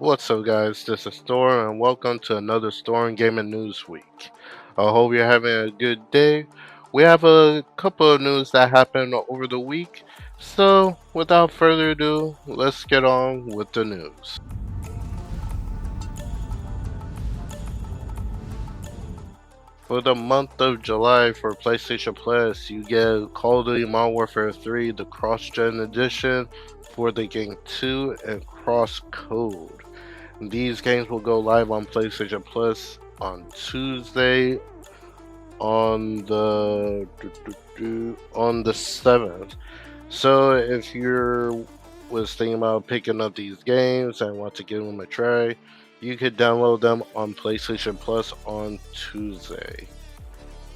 What's up, guys? This is Storm, and welcome to another Storm Gaming News Week. I hope you're having a good day. We have a couple of news that happened over the week, so without further ado, let's get on with the news. For the month of July for PlayStation Plus, you get Call of Duty Modern Warfare 3, the cross-gen edition for the game 2, and Cross Code. These games will go live on PlayStation Plus on Tuesday on the 7th. So if you're was thinking about picking up these games and want to give them a try, you could download them on PlayStation Plus on Tuesday.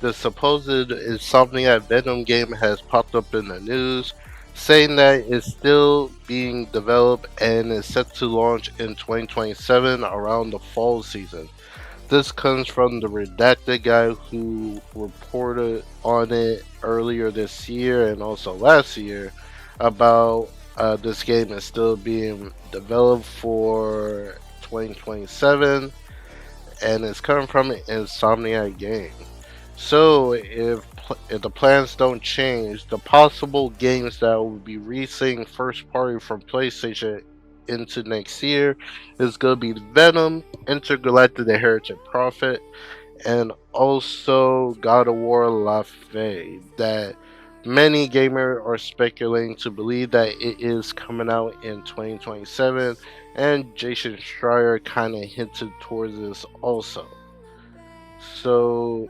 The supposed Insomniac Venom game has popped up in the news, saying that it's still being developed and is set to launch in 2027 around the fall season. This comes from the redacted guy who reported on it earlier this year and also last year about this game is still being developed for 2027 and it's coming from an Insomniac game. So if the plans don't change, the possible games that will be releasing first party from PlayStation into next year is going to be Venom, Intergalactic: The Heritage Prophet, and also God of War La Fey. That many gamers are speculating to believe that it is coming out in 2027, and Jason Schreier kind of hinted towards this also. So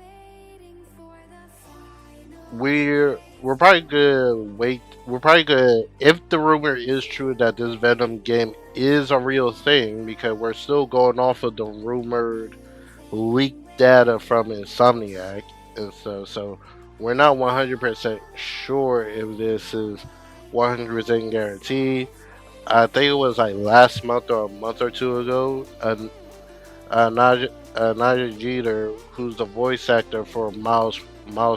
we're probably gonna wait. We're probably gonna, if the rumor is true that this Venom game is a real thing, because we're still going off of the rumored leaked data from Insomniac and stuff. So we're not 100% sure if this is 100% guaranteed. I think it was like last month or a month or two ago. Nigel Jeter, who's the voice actor for Miles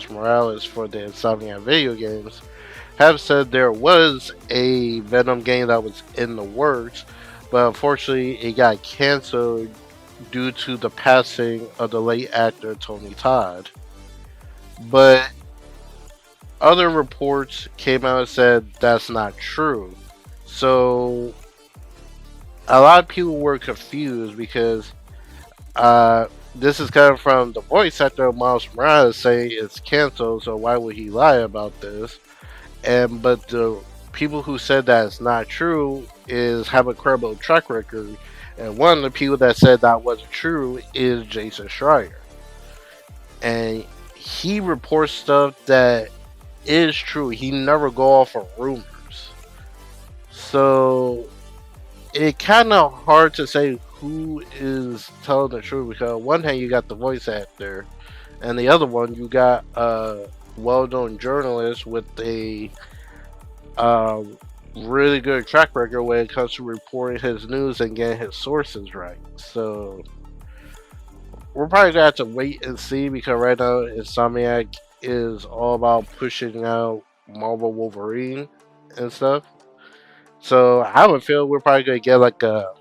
Morales for the Insomniac video games, have said there was a Venom game that was in the works, but unfortunately it got canceled due to the passing of the late actor Tony Todd. But other reports came out and said that's not true. So a lot of people were confused because this is coming from the voice actor of Miles Morales saying it's canceled, so why would he lie about this? But the people who said that it's not true have a credible track record, and one of the people that said that wasn't true is Jason Schreier, and he reports stuff that is true. He never go off of rumors, so it kind of hard to say who is telling the truth, because on one hand you got the voice actor, and the other one you got a well-known journalist with a really good track record when it comes to reporting his news and getting his sources right. So we're probably gonna have to wait and see, because right now Insomniac is all about pushing out Marvel Wolverine and stuff. So I would feel we're probably gonna get like a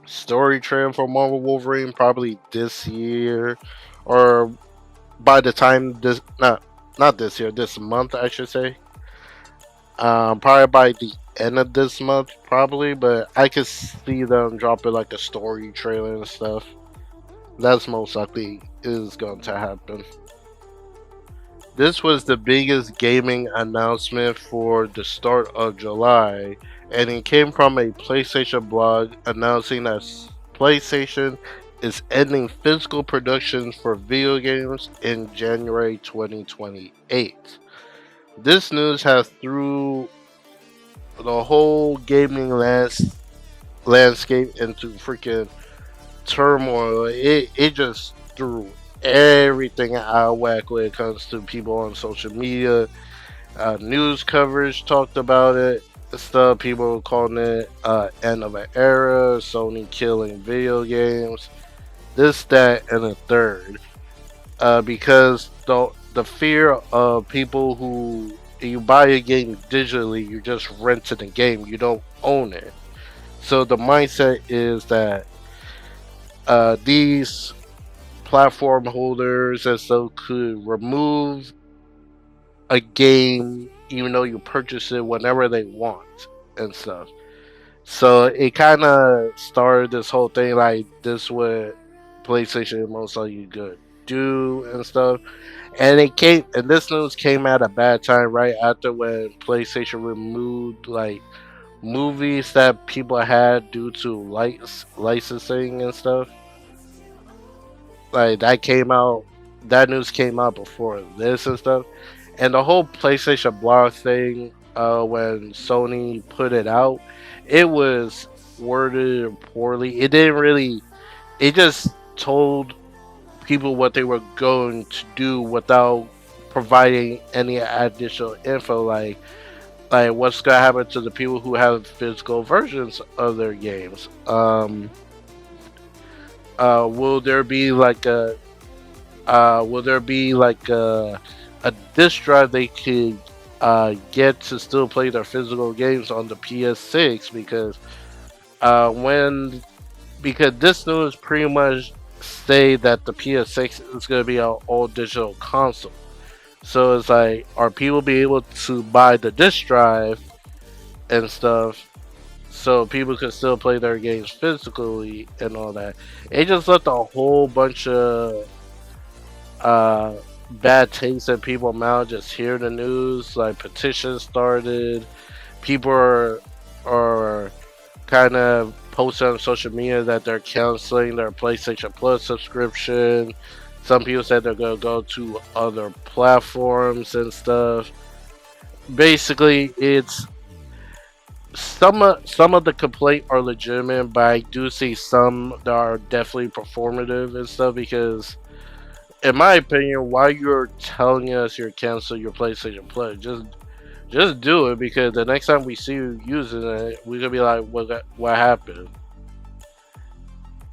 story trailer for Marvel Wolverine probably this year, or by the time this not this year, this month I should say. Probably by the end of this month, probably. But I could see them dropping like a story trailer and stuff. That's most likely is going to happen. This was the biggest gaming announcement for the start of July, and it came from a PlayStation blog announcing that PlayStation is ending physical productions for video games in January 2028. This news has threw the whole gaming landscape into freaking turmoil. It just threw everything out of whack when it comes to people on social media. News coverage talked about it. Stuff people were calling it end of an era, Sony killing video games, this, that, and a third. Because the fear of people who you buy a game digitally, you just renting the game, you don't own it. So the mindset is that these platform holders and so could remove a game even though you purchase it whenever they want and stuff. So it kind of started this whole thing like this what PlayStation most likely could do and stuff. And it came and this news came at a bad time right after when PlayStation removed like movies that people had due to licensing and stuff. Like that came out that news came out before this and stuff. And the whole PlayStation blog thing, when Sony put it out, it was worded poorly. It didn't really. It just told people what they were going to do without providing any additional info, like what's gonna happen to the people who have physical versions of their games. Will there be like a will there be like a disk drive they could get to still play their physical games on the PS6? When because this news pretty much say that the PS6 is going to be an all digital console. So it's like, are people be able to buy the disc drive and stuff so people can still play their games physically and all that? It just left a whole bunch of uh, bad taste in people's mouth just hear the news. Like petitions started, people are kind of posting on social media that they're canceling their PlayStation Plus subscription. Some people said they're gonna go to other platforms and stuff. Basically, it's some of the complaint are legitimate, but I do see some that are definitely performative and stuff because in my opinion, why you're telling us you're canceling your PlayStation Plus, just do it because the next time we see you using it, we're gonna be like, what happened?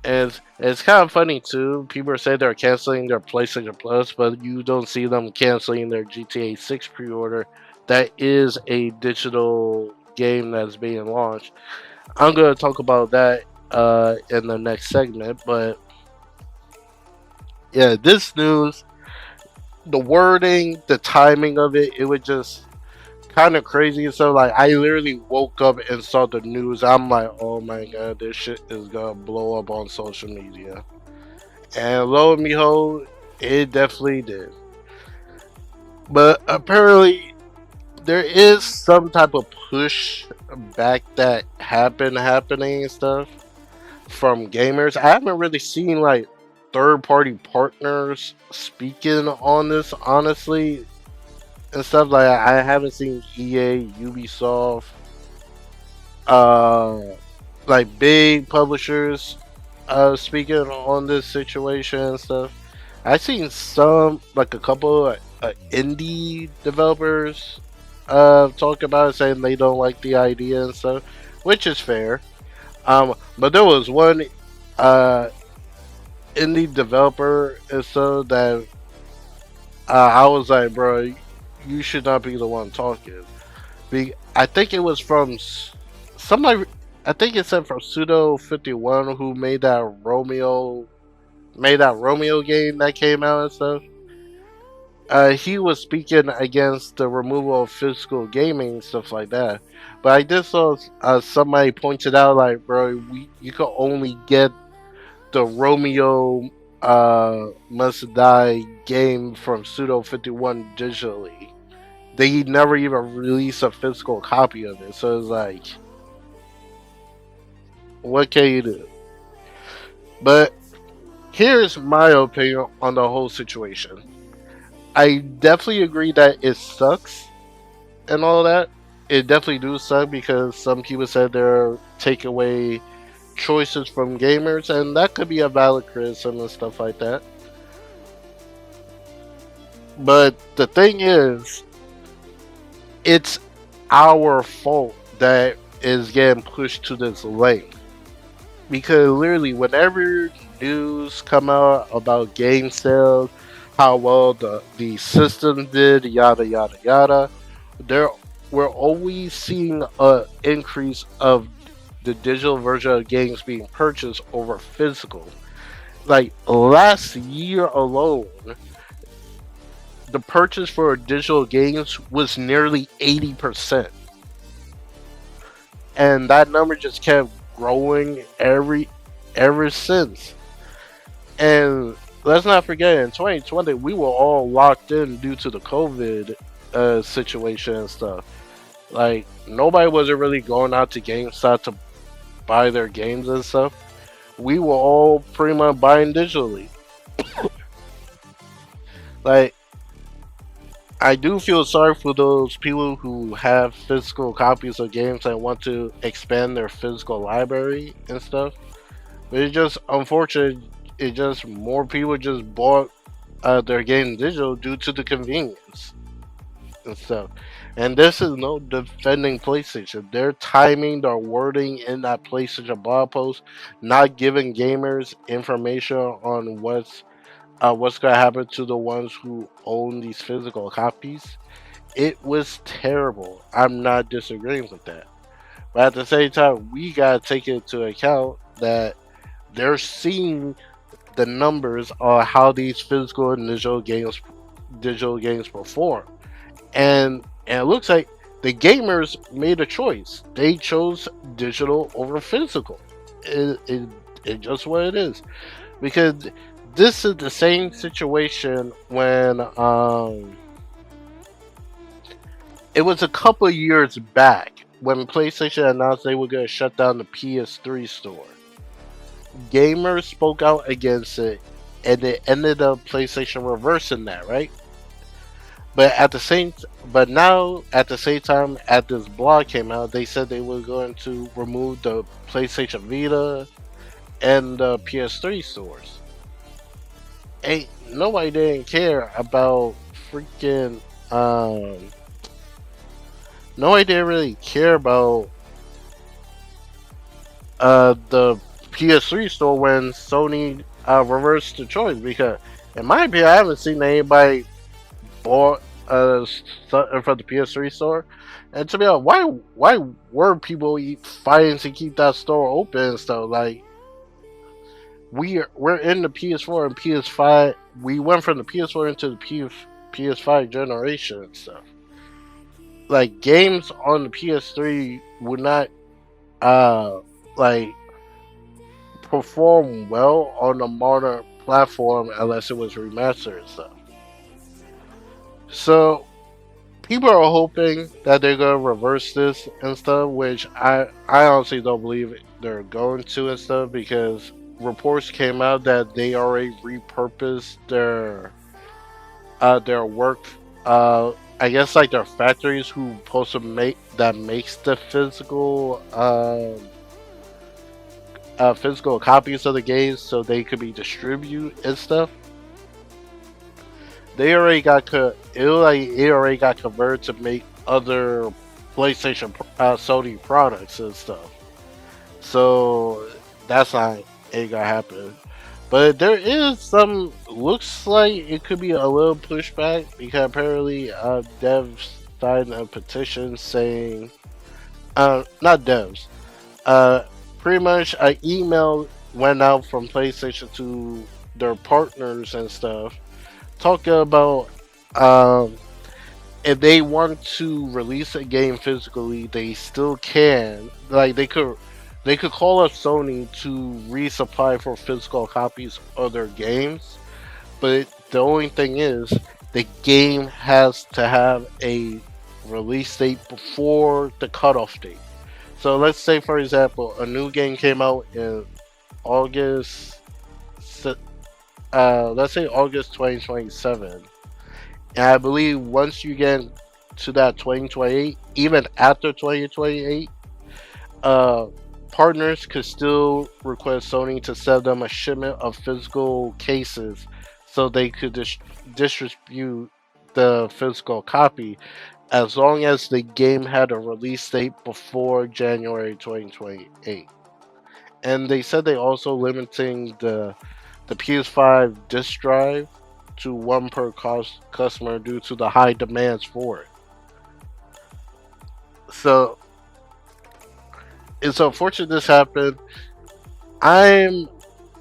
And it's kind of funny too. People say they're canceling their PlayStation Plus, but you don't see them canceling their GTA 6 pre-order. That is a digital game that's being launched. I'm gonna talk about that in the next segment, but yeah, this news, the wording, the timing of it, it was just kind of crazy. So like, I literally woke up and saw the news. I'm like, oh my god, this shit is gonna blow up on social media. And lo and behold, it definitely did. But apparently, there is some type of push back that happening and stuff from gamers. I haven't really seen like third party partners speaking on this honestly and stuff. Like I haven't seen EA, Ubisoft, uh, like big publishers speaking on this situation and stuff. I've seen some, like a couple indie developers talk about it, saying they don't like the idea and stuff, which is fair. But there was one uh, indie developer and so that I was like, bro, you should not be the one talking. I think it was from somebody. I think it said from Pseudo 51 who made that Romeo game that came out and stuff. He was speaking against the removal of physical gaming and stuff like that. But I did saw somebody pointed out like, bro, you can only get the Romeo Must Die game from Pseudo 51 digitally. They never even released a physical copy of it. So it's like, what can you do? But here's my opinion on the whole situation. I definitely agree that it sucks and all that. It definitely do suck because some people said they're take away choices from gamers, and that could be a valid criticism and stuff like that. But the thing is, it's our fault that is getting pushed to this length. Because literally, whenever news come out about game sales, how well the system did, yada yada yada, there we're always seeing a increase of the digital version of games being purchased over physical. Like last year alone, the purchase for digital games was nearly 80%. And that number just kept growing ever since. And let's not forget, in 2020, we were all locked in due to the COVID situation and stuff. Like nobody wasn't really going out to GameStop to buy their games and stuff. We were all pretty much buying digitally. Like I do feel sorry for those people who have physical copies of games and want to expand their physical library and stuff. But it's just unfortunate. It just more people just bought their games digital due to the convenience and stuff. And this is no defending PlayStation. Their timing, their wording in that PlayStation blog post, not giving gamers information on what's gonna happen to the ones who own these physical copies. It was terrible. I'm not disagreeing with that. But at the same time, we gotta take into account that they're seeing the numbers on how these physical and digital games perform. And it looks like the gamers made a choice. They chose digital over physical. It just what it is. Because this is the same situation when it was a couple of years back when PlayStation announced they were going to shut down the PS3 store. Gamers spoke out against it, and it ended up PlayStation reversing that, right? But at the same, but now at the same time, at this blog came out, they said they were going to remove the PlayStation Vita and the PS3 stores. Ain't nobody didn't care about freaking nobody didn't really care about the PS3 store when Sony reversed the choice, because in my opinion I haven't seen anybody bought something from the PS3 store. And to be honest, why were people fighting to keep that store open and stuff? Like we're in the PS4 and PS5. We went from the PS4 into the PS5 generation and stuff. Like games on the PS3 would not like perform well on a modern platform unless it was remastered and stuff. So people are hoping that they're gonna reverse this and stuff, which I honestly don't believe they're going to and stuff, because reports came out that they already repurposed their work. I guess like their factories who supposed to make that makes the physical copies of the games so they could be distributed and stuff. They already got it already got converted to make other PlayStation Sony products and stuff. So that's not ain't gonna happen. But there is some looks like it could be a little pushback, because apparently devs signed a petition saying not devs, uh pretty much an email went out from PlayStation to their partners and stuff, talking about if they want to release a game physically, they still can. Like they could call up Sony to resupply for physical copies of their games, but the only thing is the game has to have a release date before the cutoff date. So let's say, for example, a new game came out in August, let's say August 2027. And I believe once you get to that 2028, even after 2028, uh, partners could still request Sony to send them a shipment of physical cases so they could distribute the physical copy, as long as the game had a release date before January 2028. And they said they also limiting the PS5 disk drive to one per customer due to the high demands for it. So it's unfortunate this happened. I'm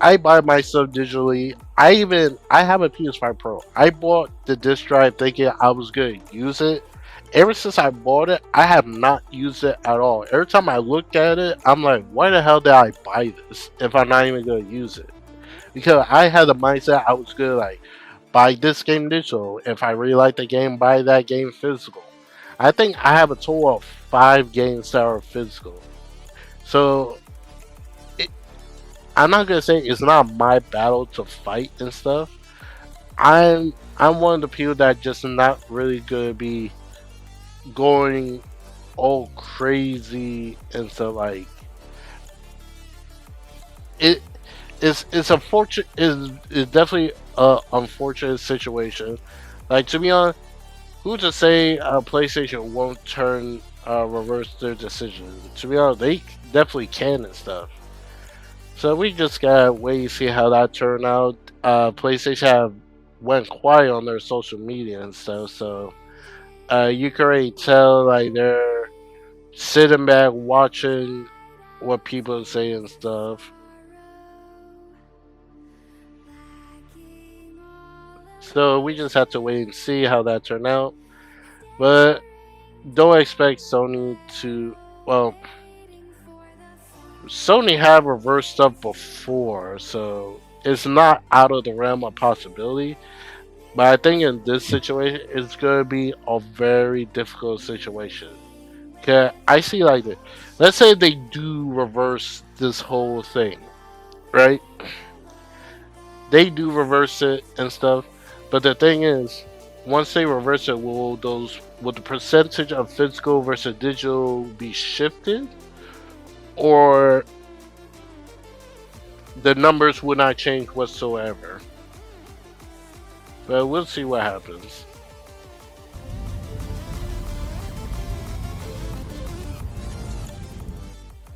I buy my stuff digitally. I have a PS5 Pro. I bought the disc drive thinking I was gonna use it. Ever since I bought it, I have not used it at all. Every time I look at it, I'm like, why the hell did I buy this if I'm not even gonna use it? Because I had the mindset I was gonna like buy this game digital. If I really like the game, buy that game physical. I think I have a total of 5 games that are physical. So it, I'm not gonna say it's not my battle to fight and stuff. I'm one of the people that just not really gonna be going all crazy and stuff like it. It's unfortunate. Is definitely a unfortunate situation. Like to be honest, who to say PlayStation won't reverse their decision? To be honest, they definitely can and stuff. So we just gotta wait and see how that turned out. PlayStation have went quiet on their social media and stuff, so you can already tell like they're sitting back watching what people say and stuff. So we just have to wait and see how that turned out. But don't expect Sony to. Well, Sony have reversed stuff before, so it's not out of the realm of possibility. But I think in this situation, it's going to be a very difficult situation. Okay, I see like this. Let's say they do reverse this whole thing, right? They do reverse it and stuff. But the thing is, once they reverse it, will the percentage of physical versus digital be shifted, or the numbers will not change whatsoever? But we'll see what happens.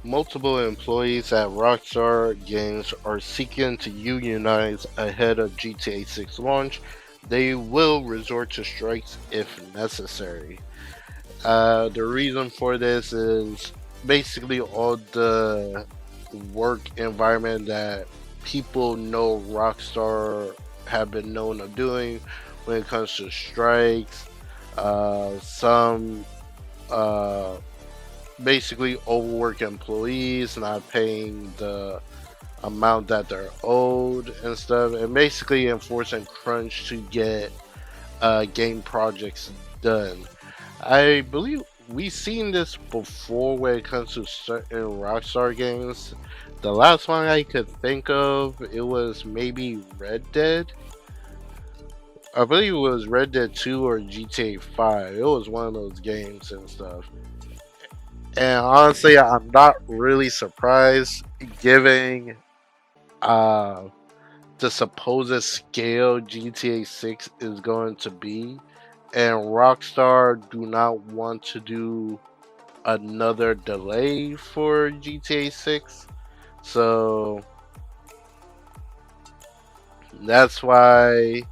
Multiple employees at Rockstar Games are seeking to unionize ahead of GTA 6 launch. They will resort to strikes if necessary. The reason for this is basically all the work environment that people know Rockstar have been known of doing when it comes to strikes. Some uh, basically overwork employees, not paying the amount that they're owed and stuff, and basically enforcing crunch to get game projects done. I believe we've seen this before when it comes to certain Rockstar games. The last one I could think of, it was maybe Red Dead. I believe it was Red Dead 2 or GTA 5. It was one of those games and stuff. And honestly, I'm not really surprised given uh, the supposed scale GTA 6 is going to be. And Rockstar do not want to do another delay for GTA 6. So that's why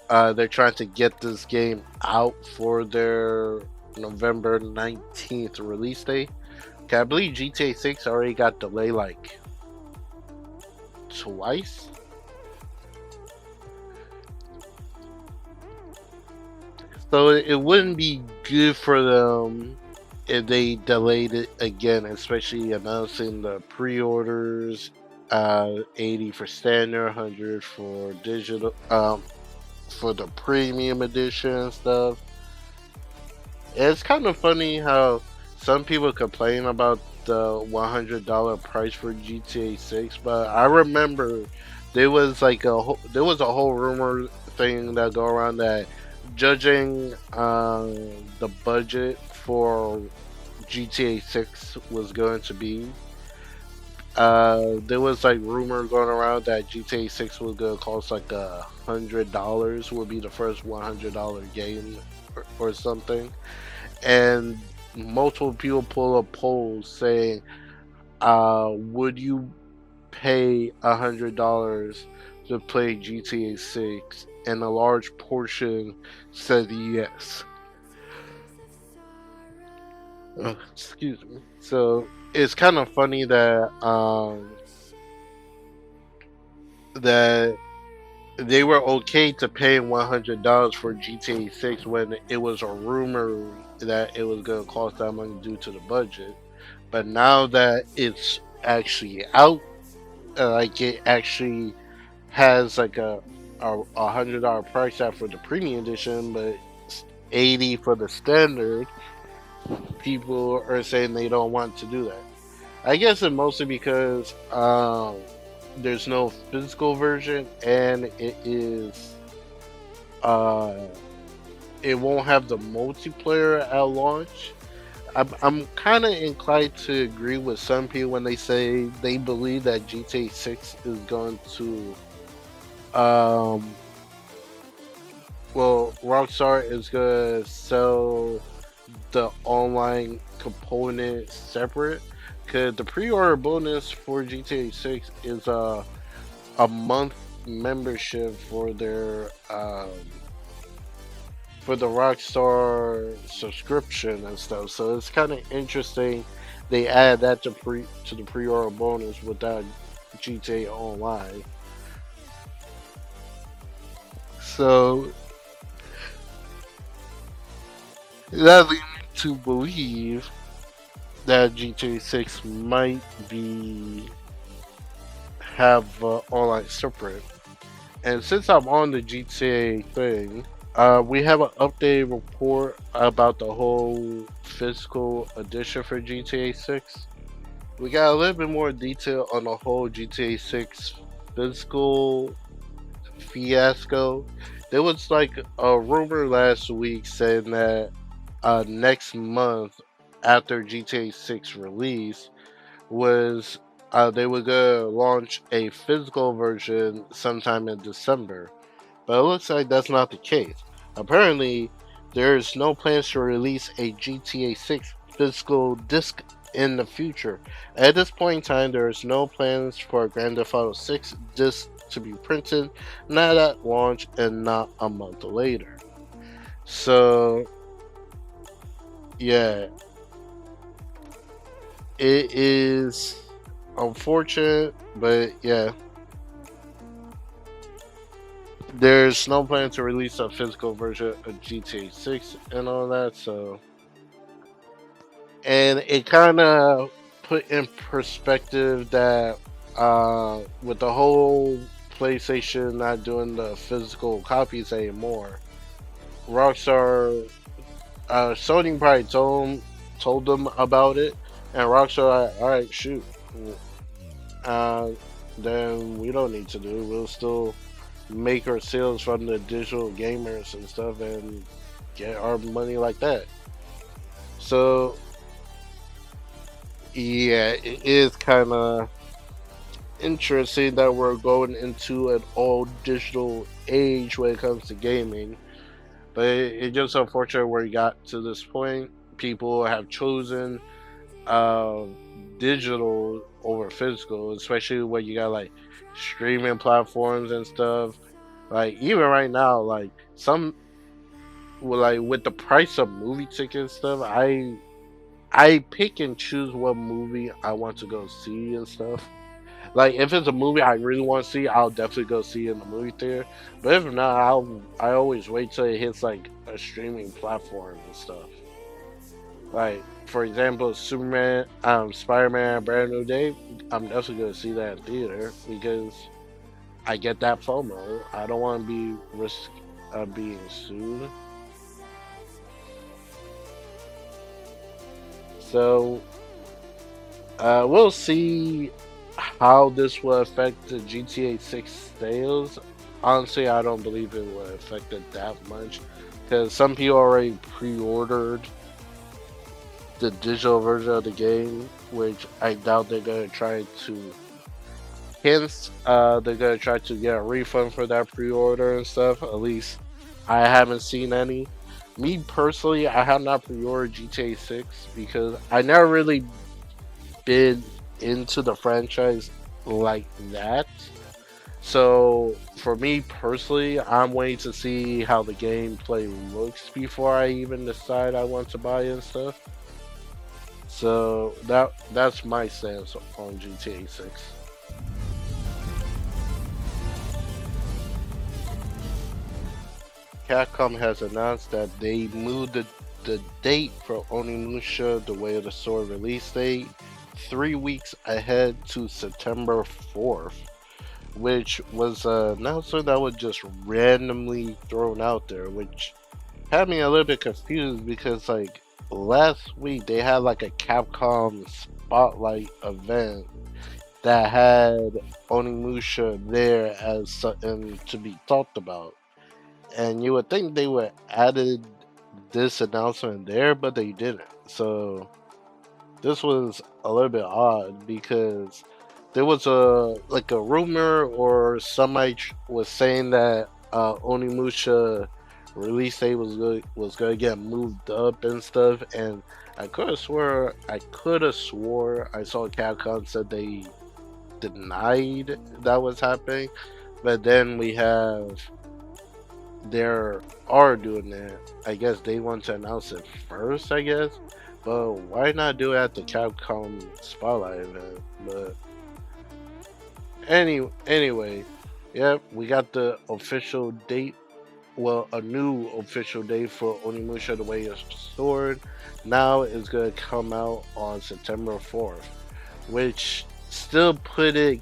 they're trying to get this game out for their November 19th release date. Okay, I believe GTA 6 already got delayed like twice. So it wouldn't be good for them if they delayed it again, especially announcing the pre-orders, 80 for standard, 100 for digital, for the premium edition and stuff. It's kind of funny how some people complain about the $100 price for GTA 6, but I remember there was a whole rumor thing that go around that judging the budget for GTA 6 was going to be. There was like rumor going around that GTA 6 was gonna cost like $100. Would be the first $100 game or something, and multiple people pull up polls saying, "Would you pay $100 to play GTA 6?" And a large portion said yes. Excuse me. So it's kind of funny that that they were okay to pay $100 for GTA 6 when it was a rumor that it was going to cost that money due to the budget. But now that it's actually out, like it actually has like a $100 price tag for the premium edition, but 80 for the standard. People are saying they don't want to do that. I guess it's mostly because there's no physical version, and uh, it won't have the multiplayer at launch. I'm kind of inclined to agree with some people when they say they believe that GTA 6 is going to um, well, Rockstar is gonna sell the online component separate, because the pre-order bonus for GTA 6 is a month membership for the Rockstar subscription and stuff. So it's kind of interesting they add that to the pre-order bonus without GTA Online. So that leads me to believe that GTA 6 might be have online separate. And since I'm on the GTA thing, we have an updated report about the whole physical edition for GTA 6. We got a little bit more detail on the whole GTA 6 physical fiasco. There was like a rumor last week saying that next month after GTA 6 release was they were gonna launch a physical version sometime in December, but it looks like that's not the case. Apparently, there's no plans to release a GTA 6 physical disc in the future. At this point in time, there is no plans for a Grand Theft Auto 6 disc to be printed, not at launch and not a month later. So, yeah, it is unfortunate, but yeah, there's no plan to release a physical version of GTA 6 and all that. So, and it kind of put in perspective that with the whole PlayStation not doing the physical copies anymore, Rockstar, Sony probably told them about it, and Rockstar, all right, shoot, uh, then we don't need to do. We'll still make our sales from the digital gamers and stuff, and get our money like that. So yeah, it is kind of interesting that we're going into an all digital age when it comes to gaming. But it's just unfortunate where we got to this point. People have chosen uh, digital over physical, especially when you got like streaming platforms and stuff. Like even right now, like some like with the price of movie tickets stuff, I pick and choose what movie I want to go see and stuff. Like if it's a movie I really want to see, I'll definitely go see it in the movie theater. But if not, I always wait till it hits like a streaming platform and stuff. Like for example, Superman, Spider-Man, Brand New Day. I'm definitely gonna see that in theater because I get that FOMO. I don't want to be risk of being sued. So we'll see how this will affect the GTA 6 sales. Honestly, I don't believe it will affect it that much because some people already pre-ordered the digital version of the game, which I doubt they're gonna try to. Hence, they're gonna try to get a refund for that pre-order and stuff. At least I haven't seen any. Me personally, I have not pre-ordered GTA 6 because I never really been into the franchise like that. So for me personally, I'm waiting to see how the gameplay looks before I even decide I want to buy it and stuff. So that's my stance on GTA 6. Capcom has announced that they moved the date for Onimusha The Way of the Sword release date 3 weeks ahead to September 4th, which was an announcement that was just randomly thrown out there, which had me a little bit confused because like last week they had like a Capcom spotlight event that had Onimusha there as something to be talked about. And you would think they would added this announcement there, but they didn't. So this was a little bit odd because there was a rumor or somebody was saying that Onimusha release date was gonna get moved up and stuff, and I could have swore I saw Capcom said they denied that was happening, but then we have there are doing that. I guess they want to announce it first, I guess. But why not do it at the Capcom Spotlight event? But anyway, yep, we got the official date. Well, a new official date for Onimusha The Way of Sword. Now it's gonna come out on September 4th, which still put it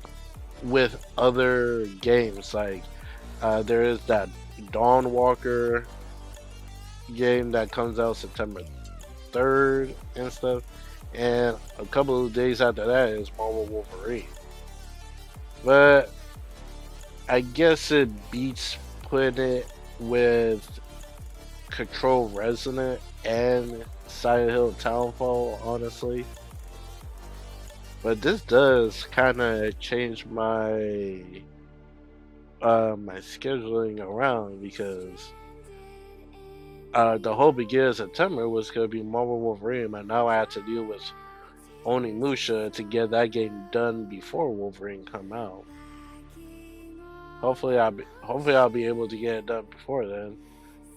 with other games. Like there is that Dawn Walker game that comes out September 3rd and stuff. And a couple of days after that is Marvel Wolverine. But I guess it beats putting it with Control Resonant and Silent Hill Townfall, honestly. But this does kind of change my scheduling around because the whole beginning of September was going to be Marvel Wolverine, and now I have to deal with Onimusha to get that game done before Wolverine come out. Hopefully I'll be able to get it done before then,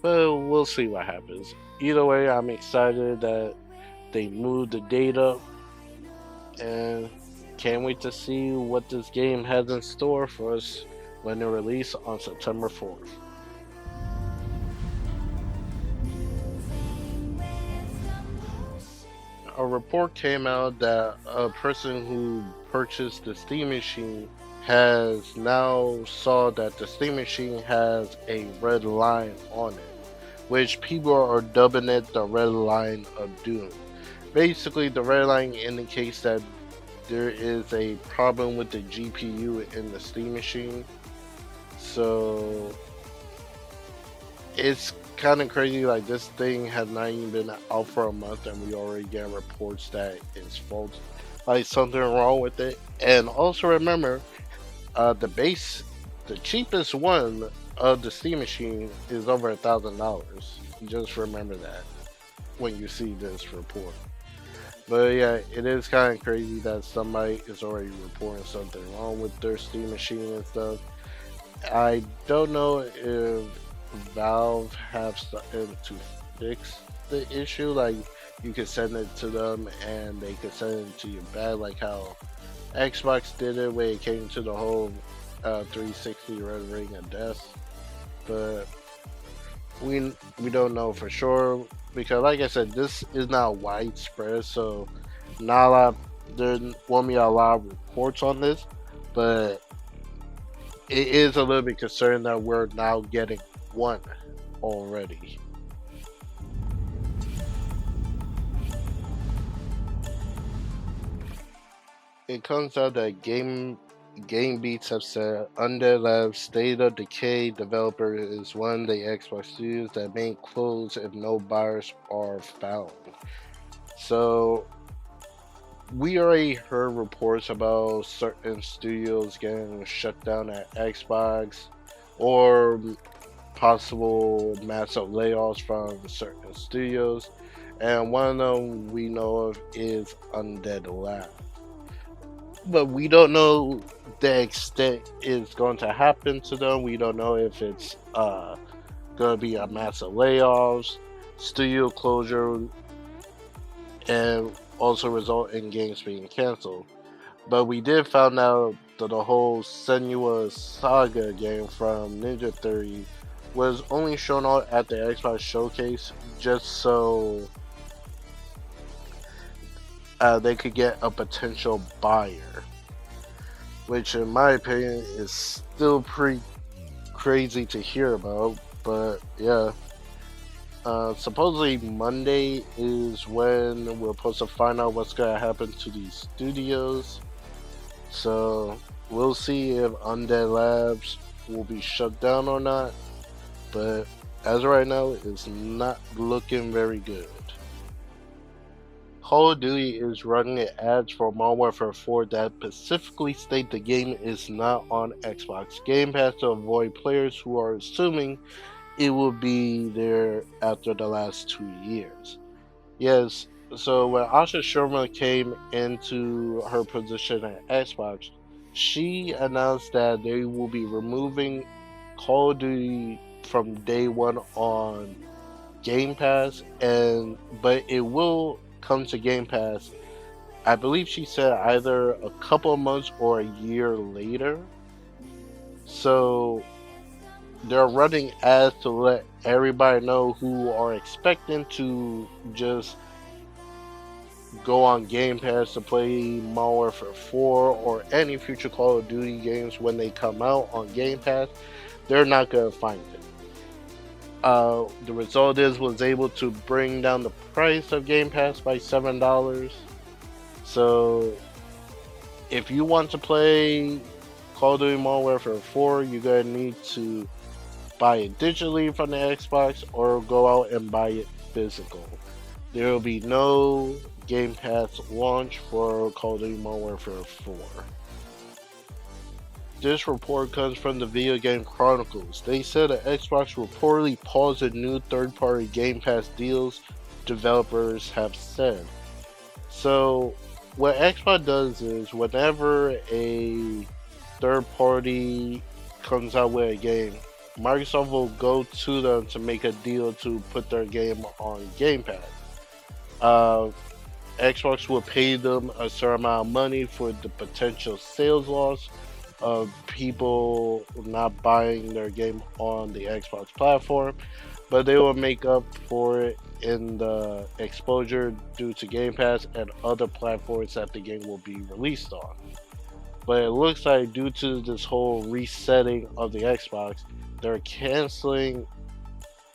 but we'll see what happens. Either way, I'm excited that they moved the date up, and can't wait to see what this game has in store for us when it release on September 4th. A report came out that a person who purchased the Steam machine has now saw that the Steam machine has a red line on it, which people are dubbing it the red line of doom. Basically, the red line indicates that there is a problem with the GPU in the Steam machine. So it's kind of crazy. Like this thing has not even been out for a month, and we already get reports that it's fault, like something wrong with it. And also remember, the cheapest one of the Steam machine is over $1,000. Just remember that when you see this report. But yeah, it is kind of crazy that somebody is already reporting something wrong with their Steam machine and stuff. I don't know if Valve have something to fix the issue. Like you could send it to them and they could send it to your bed, like how Xbox did it when it came to the whole 360 Red Ring of Death. But we don't know for sure because, like I said, this is not widespread, so not a lot. There won't be a lot of reports on this, but it is a little bit concerned that we're now getting one already. It comes out that Game Beats have said Undead Labs State of Decay developer is one of the Xbox studios that may close if no buyers are found. So we already heard reports about certain studios getting shut down at Xbox or possible massive layoffs from certain studios, and one of them we know of is Undead Lab. But we don't know the extent it's going to happen to them. We don't know if it's going to be a massive layoffs, studio closure, and also result in games being canceled. But we did find out that the whole Senua Saga game from Ninja Theory was only shown out at the Xbox Showcase just so they could get a potential buyer, which in my opinion is still pretty crazy to hear about. But yeah, supposedly Monday is when we're supposed to find out what's gonna happen to these studios. So we'll see if Undead Labs will be shut down or not. But as of right now, it's not looking very good. Call of Duty is running ads for Modern Warfare 4 that specifically state the game is not on Xbox Game Pass to avoid players who are assuming it will be there after the last 2 years. Yes, so when Asha Sharma came into her position at Xbox, she announced that they will be removing Call of Duty from day one on Game Pass, and but it will come to Game Pass. I believe she said either a couple of months or a year later. So they're running ads to let everybody know who are expecting to just go on Game Pass to play Modern Warfare 4 or any future Call of Duty games when they come out on Game Pass. They're not gonna find it. The result is was able to bring down the price of Game Pass by $7. So if you want to play Call of Duty Modern Warfare 4, you're gonna need to buy it digitally from the Xbox or go out and buy it physical. There will be no Game Pass launch for Call of Duty Modern Warfare 4. This report comes from the Video Game Chronicles. They said that Xbox reportedly paused the new third-party Game Pass deals, developers have said. So, what Xbox does is whenever a third party comes out with a game, Microsoft will go to them to make a deal to put their game on Game Pass. Uh, Xbox will pay them a certain amount of money for the potential sales loss of people not buying their game on the Xbox platform, but they will make up for it in the exposure due to Game Pass and other platforms that the game will be released on. But it looks like due to this whole resetting of the Xbox, they're canceling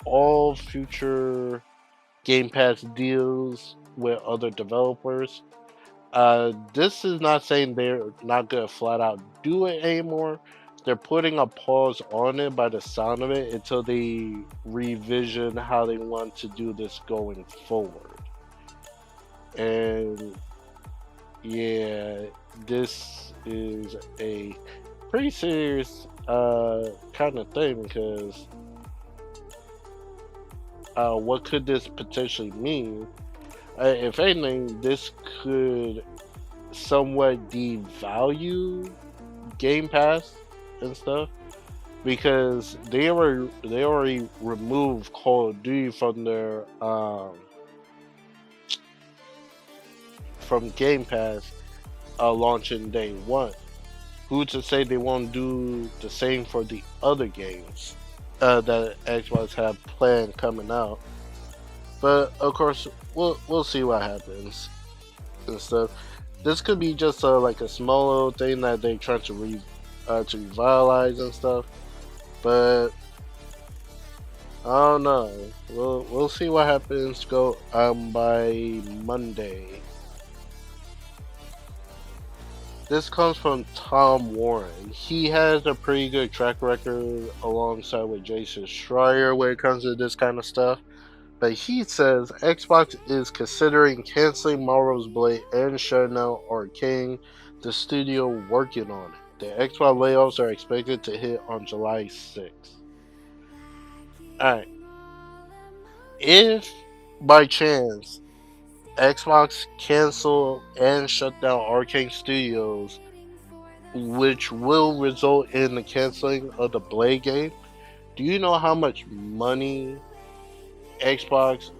all future Game Pass deals with other developers. This is not saying they're not gonna flat out do it anymore. They're putting a pause on it by the sound of it until they revision how they want to do this going forward. And yeah, this is a pretty serious kind of thing because what could this potentially mean? If anything, this could somewhat devalue Game Pass and stuff because they already removed Call of Duty from their from Game Pass launching day one. Who to say they won't do the same for the other games that Xbox have planned coming out? But of course, we'll see what happens and stuff. This could be just like a small little thing that they try to revitalize and stuff. But I don't know. We'll see what happens. Go by Monday. This comes from Tom Warren. He has a pretty good track record alongside with Jason Schreier when it comes to this kind of stuff. But he says Xbox is considering canceling Marvel's Blade and shutting down Arcane, the studio working on it. The Xbox layoffs are expected to hit on July 6th. Alright. If by chance Xbox cancel and shut down Arcane Studios, which will result in the canceling of the Blade game, do you know how much money Xbox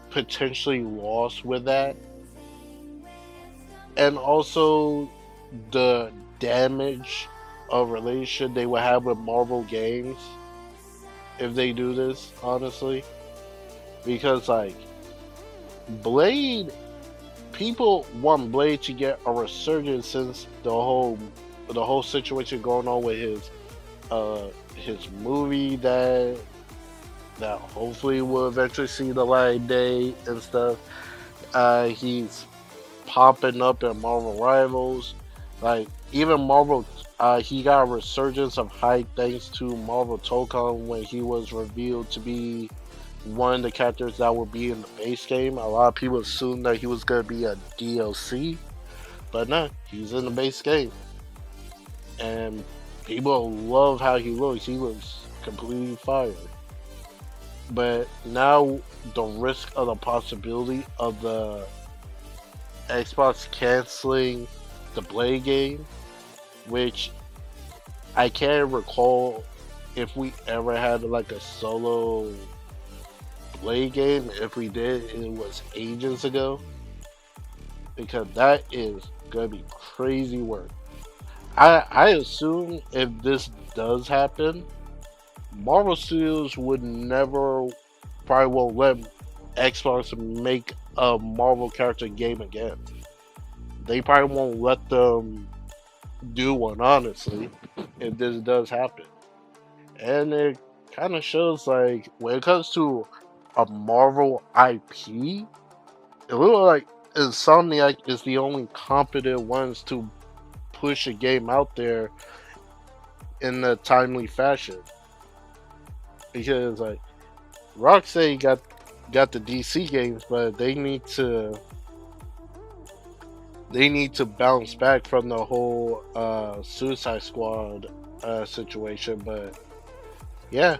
potentially lost with that, and also the damage of relation they would have with Marvel games if they do this, honestly. Because like Blade, people want Blade to get a resurgence since the whole situation going on with his movie that hopefully will eventually see the light of day and stuff. He's popping up in Marvel Rivals. Like even Marvel, he got a resurgence of hype thanks to Marvel Tokon when he was revealed to be one of the characters that would be in the base game. A lot of people assumed that he was gonna be a DLC, but no, he's in the base game, and people love how he looks. He looks completely fire. But now the risk of the possibility of the Xbox canceling the Blade game, which I can't recall if we ever had like a solo Blade game. If we did, it was ages ago, because that is gonna be crazy work. I assume if this does happen, Marvel Studios would never, probably won't let Xbox make a Marvel character game again. They probably won't let them do one, honestly, if this does happen. And it kind of shows like when it comes to a Marvel IP, it looks like Insomniac is the only competent ones to push a game out there in a timely fashion. Because like Rockstar got the DC games, but they need to bounce back from the whole Suicide Squad situation. But yeah,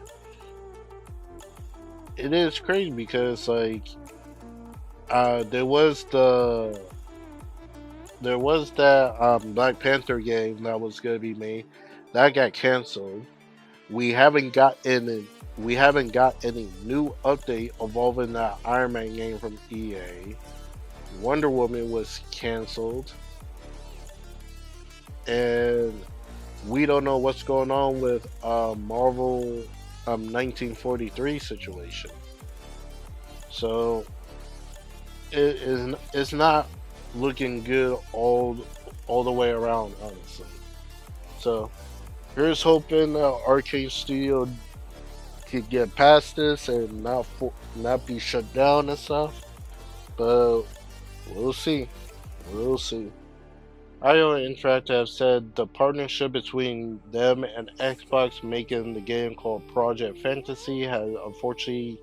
it is crazy because like uh, there was the there was that Black Panther game that was gonna be made that got canceled. We haven't got any we haven't got any new update involving that Iron Man game from EA. Wonder Woman was canceled, and we don't know what's going on with Marvel 1943 situation. So it's not looking good all the way around, honestly. So here's hoping Arcade Studio could get past this and not be shut down and stuff. But we'll see. We'll see. IO Interactive have said the partnership between them and Xbox making the game called Project Fantasy has unfortunately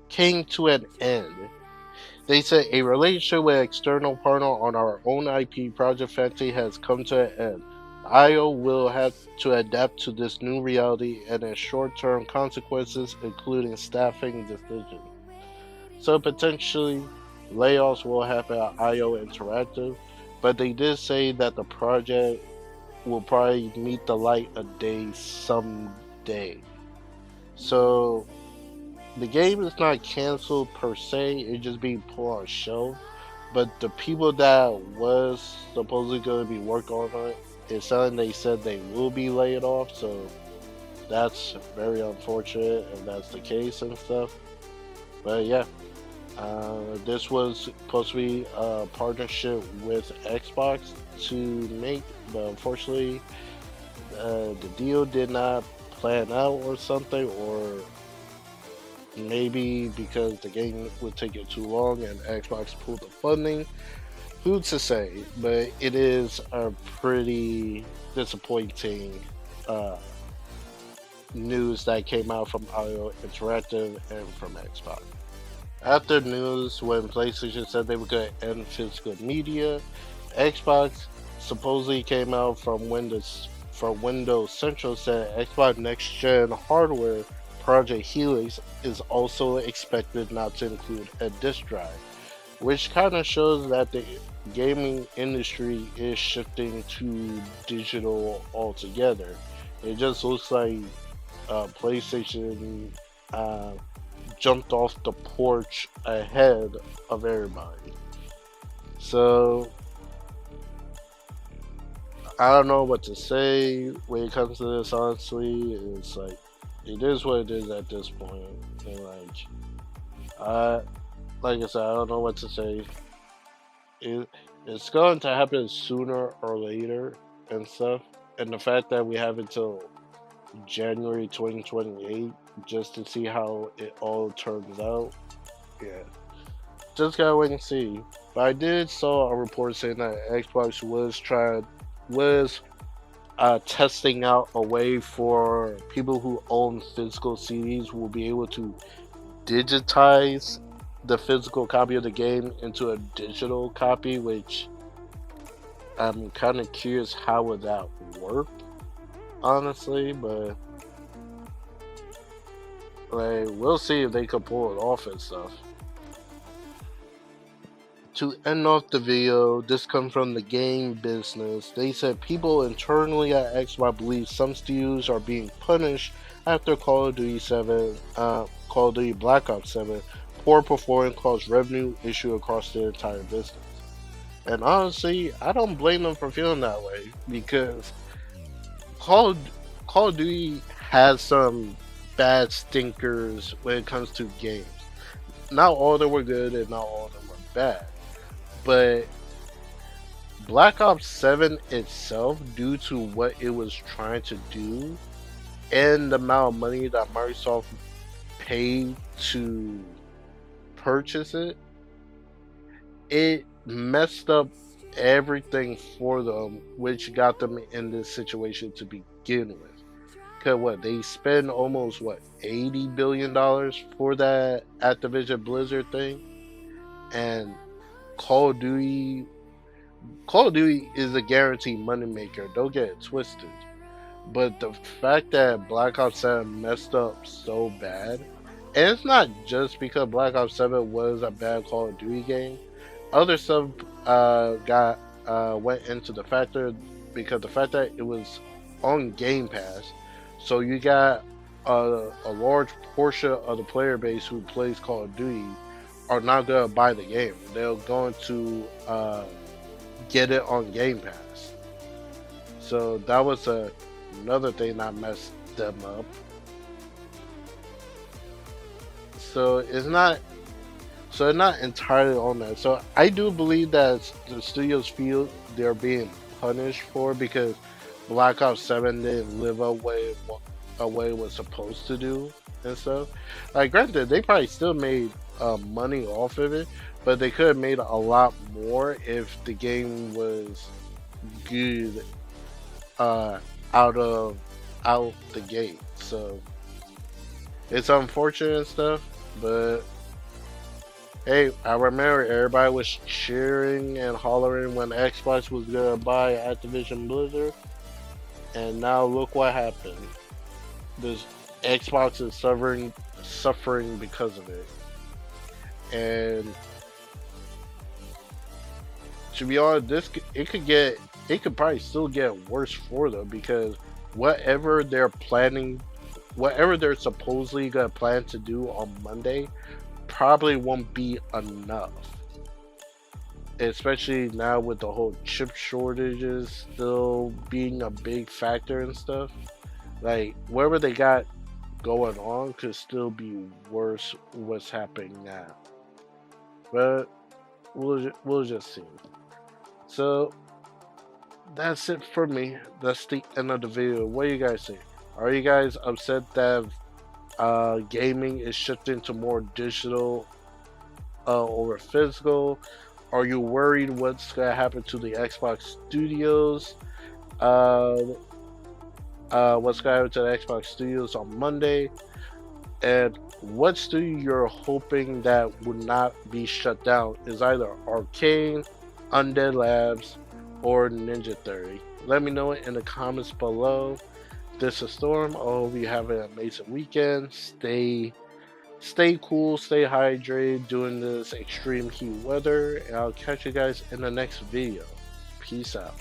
came to an end. They said a relationship with external partner on our own IP Project Fantasy has come to an end. IO will have to adapt to this new reality and its short-term consequences, including staffing decisions. So potentially layoffs will happen at IO Interactive, but they did say that the project will probably meet the light of day someday. So the game is not canceled per se; it's just being put on shelf. But the people that was supposedly going to be working on it, it's something they said they will be laid off. So that's very unfortunate, if that's the case and stuff. But yeah, this was supposed to be a partnership with Xbox to make, but unfortunately, the deal did not plan out or something, or maybe because the game would take it too long and Xbox pulled the funding. Who's to say? But it is a pretty disappointing uh, news that came out from IO Interactive and from Xbox. After news, when PlayStation said they were going to end physical media, Xbox supposedly came out from Windows Central said Xbox Next Gen hardware Project Helix is also expected not to include a disk drive, which kind of shows that the gaming industry is shifting to digital altogether. It just looks like PlayStation uh, jumped off the porch ahead of everybody. So I don't know what to say when it comes to this. Honestly, it's like it is what it is at this point, and I like I said, I don't know what to say. It, it's going to happen sooner or later and stuff. And the fact that we have until January 2028 just to see how it all turns out, yeah, just gotta wait and see. But I did saw a report saying that Xbox was testing out a way for people who own physical CDs will be able to digitize the physical copy of the game into a digital copy, which I'm kind of curious how would that work, honestly. But like, we'll see if they could pull it off and stuff. To end off the video, this comes from the game business. They said people internally at Xbox believe some studios are being punished after Call of Duty Black Ops 7 poor performance caused revenue issue across their entire business. And honestly, I don't blame them for feeling that way because Call of, Call of Duty has some bad stinkers when it comes to games. Not all of them were good and not all of them were bad. But Black Ops 7 itself, due to what it was trying to do and the amount of money that Microsoft paid to purchase it, it messed up everything for them, which got them in this situation to begin with. Because what, they spend almost $80 billion for that Activision Blizzard thing, and Call of Duty is a guaranteed moneymaker. Don't get it twisted. But the fact that Black Ops 7 messed up so bad, and it's not just because Black Ops 7 was a bad Call of Duty game. Other stuff went into the factor because the fact that it was on Game Pass, so you got a large portion of the player base who plays Call of Duty are not gonna buy the game. They're going to get it on Game Pass. So that was another thing that messed them up. So it's not entirely on that. So I do believe that the studios feel they're being punished for because Black Ops 7 didn't live up a way it was supposed to do and stuff. Like, granted, they probably still made money off of it, but they could have made a lot more if the game was good out the gate. So it's unfortunate and stuff, but hey, I remember everybody was cheering and hollering when Xbox was gonna buy Activision Blizzard, and now look what happened. This Xbox is suffering because of it. And to be honest, it could probably still get worse for them because whatever they're supposedly gonna plan to do on Monday probably won't be enough. Especially now with the whole chip shortages still being a big factor and stuff. Like, whatever they got going on could still be worse what's happening now. But we'll just see. So that's it for me. That's the end of the video. What do you guys think? Are you guys upset that gaming is shifting to more digital over physical? Are you worried what's gonna happen to the Xbox studios? What's gonna happen to the Xbox studios on Monday? And what studio you're hoping that would not be shut down is either Arcane, Undead Labs, or Ninja Theory. Let me know it in the comments below. This is Storm. I hope you have an amazing weekend. Stay cool, stay hydrated during this extreme heat weather, and I'll catch you guys in the next video. Peace out.